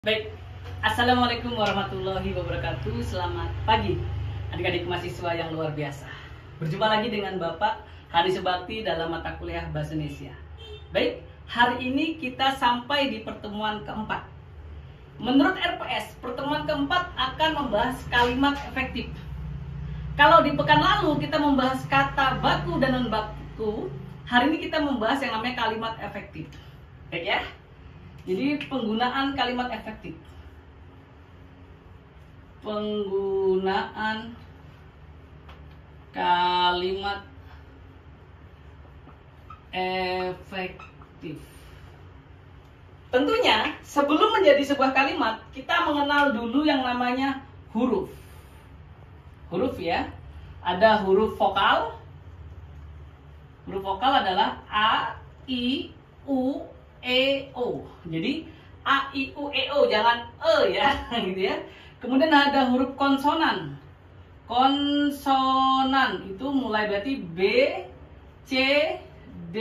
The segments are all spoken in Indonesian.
Baik, Assalamualaikum warahmatullahi wabarakatuh. Selamat pagi adik-adik mahasiswa yang luar biasa. Berjumpa lagi dengan Bapak Hani Subakti dalam mata kuliah Bahasa Indonesia. Baik, hari ini kita sampai di pertemuan keempat. Menurut RPS, pertemuan keempat akan membahas kalimat efektif. Kalau di pekan lalu kita membahas kata baku dan non-baku, hari ini kita membahas yang namanya kalimat efektif. Baik ya? Jadi penggunaan kalimat efektif. Penggunaan kalimat efektif. Tentunya sebelum menjadi sebuah kalimat, kita mengenal dulu yang namanya huruf. Huruf ya. Ada huruf vokal. Huruf vokal adalah A, I, U, E, O. Jadi A, I, U, E, O, jangan E ya, gitu ya. Kemudian ada huruf konsonan. Konsonan itu mulai berarti B, C, D,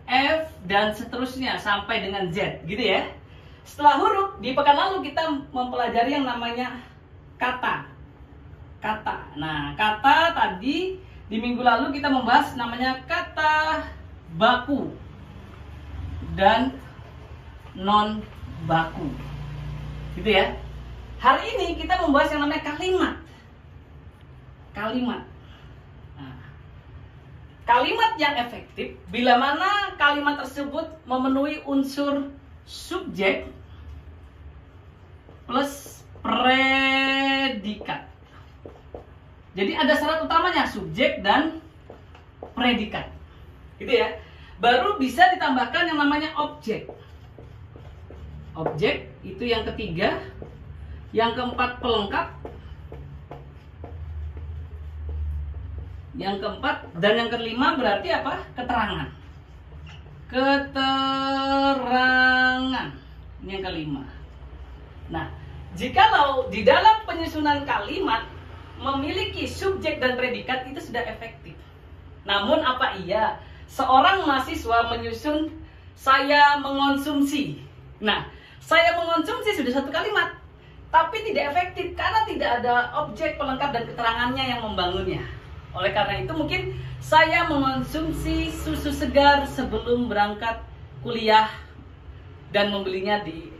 F dan seterusnya sampai dengan Z, gitu ya. Setelah huruf, di pekan lalu kita mempelajari yang namanya kata. Kata. Nah, kata tadi di minggu lalu kita membahas namanya kata baku dan non baku, gitu ya. Hari ini kita membahas yang namanya kalimat. Kalimat. Nah, kalimat yang efektif bila mana kalimat tersebut memenuhi unsur subjek plus predikat. Jadi ada syarat utamanya subjek dan predikat, gitu ya. Baru bisa ditambahkan yang namanya objek. Objek itu yang ketiga. Yang keempat pelengkap. Yang keempat dan yang kelima berarti apa? Keterangan. Keterangan. Ini yang kelima. Nah, jikalau di dalam penyusunan kalimat memiliki subjek dan predikat itu sudah efektif. Namun apa iya seorang mahasiswa menyusun saya mengonsumsi? Nah, saya mengonsumsi sudah satu kalimat, tapi tidak efektif karena tidak ada objek pelengkap dan keterangannya yang membangunnya. Oleh karena itu mungkin saya mengonsumsi susu segar sebelum berangkat kuliah dan membelinya di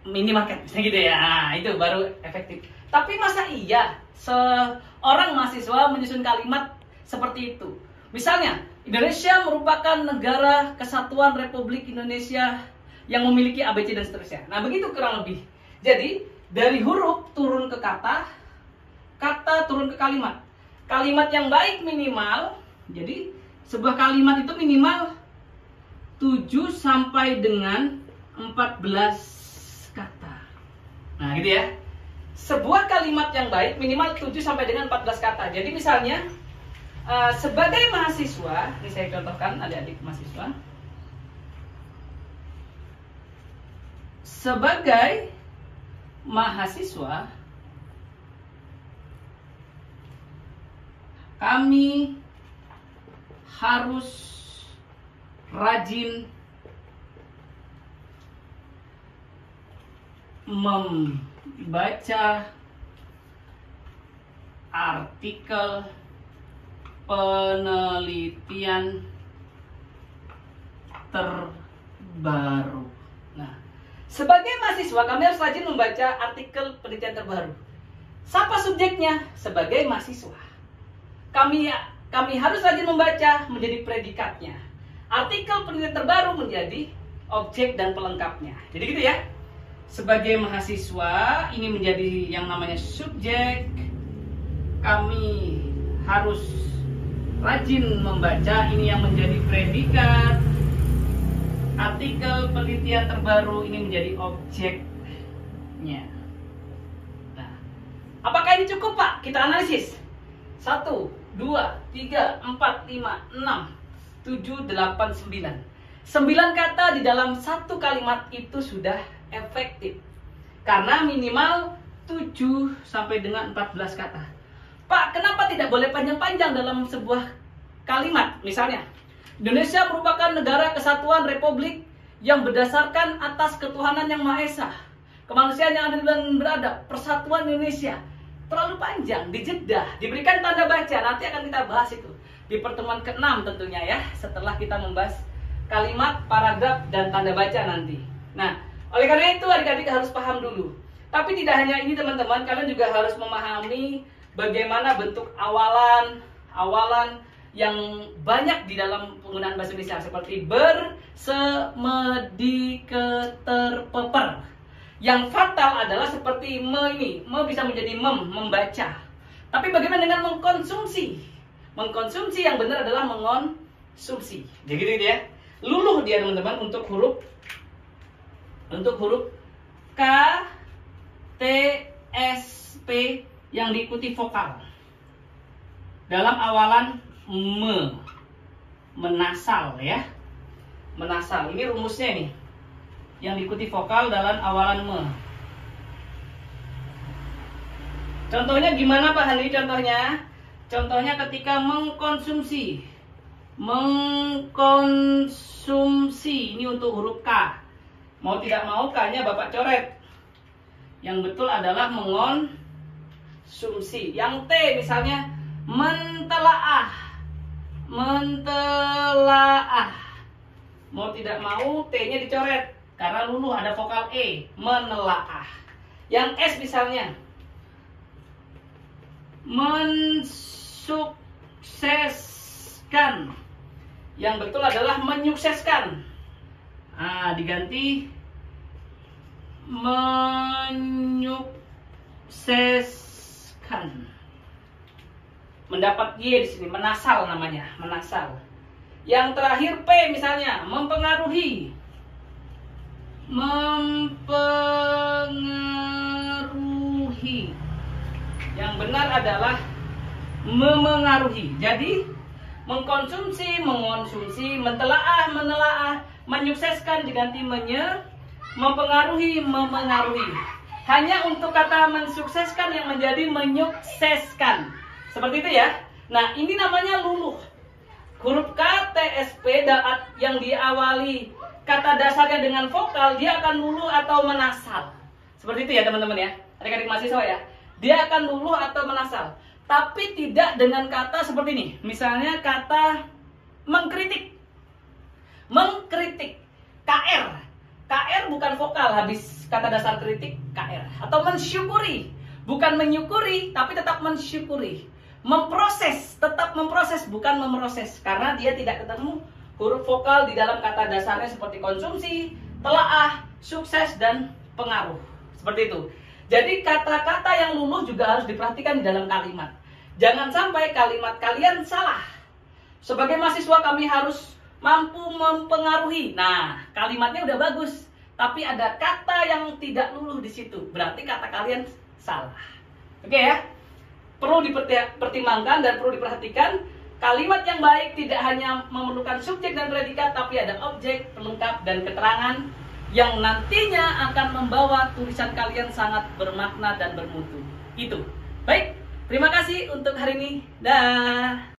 minimarket, misalnya gitu ya. Nah, itu baru efektif. Tapi masa iya seorang mahasiswa menyusun kalimat seperti itu? Misalnya, Indonesia merupakan negara kesatuan Republik Indonesia yang memiliki ABC dan seterusnya. Nah, begitu kurang lebih. Jadi, dari huruf turun ke kata, kata turun ke kalimat. Kalimat yang baik minimal, jadi sebuah kalimat itu minimal 7 sampai dengan 14 kata. Nah, gitu ya. Sebuah kalimat yang baik minimal 7 sampai dengan 14 kata. Jadi misalnya sebagai mahasiswa, ini saya contohkan adik-adik mahasiswa. Sebagai mahasiswa, kami harus rajin membaca artikel penelitian terbaru. Nah, sebagai mahasiswa kami harus rajin membaca artikel penelitian terbaru. Siapa subjeknya? Sebagai mahasiswa. Kami harus rajin membaca menjadi predikatnya. Artikel penelitian terbaru menjadi objek dan pelengkapnya. Jadi gitu ya. Sebagai mahasiswa ini menjadi yang namanya subjek. Kami harus rajin membaca, ini yang menjadi predikat. Artikel penelitian terbaru ini menjadi objeknya. Nah, apakah ini cukup, Pak? Kita analisis. 1, 2, 3, 4, 5, 6, 7, 8, 9. 9 kata di dalam satu kalimat itu sudah efektif. Karena minimal 7 sampai dengan 14 kata. Pak, kenapa tidak boleh panjang-panjang dalam sebuah kalimat? Misalnya, Indonesia merupakan negara kesatuan Republik yang berdasarkan atas ketuhanan yang Maha Esa, kemanusiaan yang adil dan beradab, persatuan Indonesia. Terlalu panjang, dijedah, diberikan tanda baca. Nanti akan kita bahas itu di pertemuan ke-6 tentunya ya, setelah kita membahas kalimat, paragraf, dan tanda baca nanti. Nah, oleh karena itu adik-adik harus paham dulu. Tapi tidak hanya ini teman-teman, kalian juga harus memahami bagaimana bentuk awalan yang banyak di dalam penggunaan bahasa Indonesia, seperti ber, se, me, di, ke, ter, peper. Yang fatal adalah seperti me ini. Me bisa menjadi membaca. Tapi bagaimana dengan mengkonsumsi? Mengkonsumsi yang benar adalah mengonsumsi. Jadi gitu ya. Luluh dia teman-teman untuk huruf K, T, S, P yang diikuti vokal. Dalam awalan menasal ya. Menasal. Ini rumusnya nih. Yang diikuti vokal dalam awalan me. Contohnya gimana Pak Handi? Contohnya ketika mengkonsumsi. Mengkonsumsi. Ini untuk huruf K. Mau tidak mau K-nya Bapak coret. Yang betul adalah mengonsumsi. Yang T misalnya mentelaah. Mentelaah. Mau tidak mau T-nya dicoret karena luluh ada vokal E, menelaah. Yang S misalnya mensukseskan. Yang betul adalah menyukseskan. Diganti menyukseskan. Mendapat Y di sini, menasal namanya, menasal. Yang terakhir P misalnya, mempengaruhi. Mempengaruhi. Yang benar adalah memengaruhi. Jadi mengkonsumsi, mengonsumsi, menelaah, menyukseskan diganti mempengaruhi, memengaruhi. Hanya untuk kata mensukseskan yang menjadi menyukseskan. Seperti itu ya. Nah, ini namanya luluh. Huruf K, T, S, P yang diawali kata dasarnya dengan vokal, dia akan luluh atau menasal. Seperti itu ya teman-teman ya. Adik-adik mahasiswa ya. Dia akan luluh atau menasal. Tapi tidak dengan kata seperti ini. Misalnya kata mengkritik. Mengkritik. KR. KR bukan vokal habis kata dasar kritik KR. Atau mensyukuri. Bukan menyukuri tapi tetap mensyukuri. Memproses, tetap memproses bukan memproses. Karena dia tidak ketemu huruf vokal di dalam kata dasarnya seperti konsumsi, telaah, sukses, dan pengaruh. Seperti itu. Jadi kata-kata yang luluh juga harus diperhatikan di dalam kalimat. Jangan sampai kalimat kalian salah. Sebagai mahasiswa kami harus mampu mempengaruhi. Nah, kalimatnya udah bagus, tapi ada kata yang tidak luluh di situ. Berarti kata kalian salah. Oke ya? Perlu dipertimbangkan dan perlu diperhatikan. Kalimat yang baik tidak hanya memerlukan subjek dan predikat, tapi ada objek, pelengkap, dan keterangan yang nantinya akan membawa tulisan kalian sangat bermakna dan bermutu. Itu. Baik, terima kasih untuk hari ini. Dah.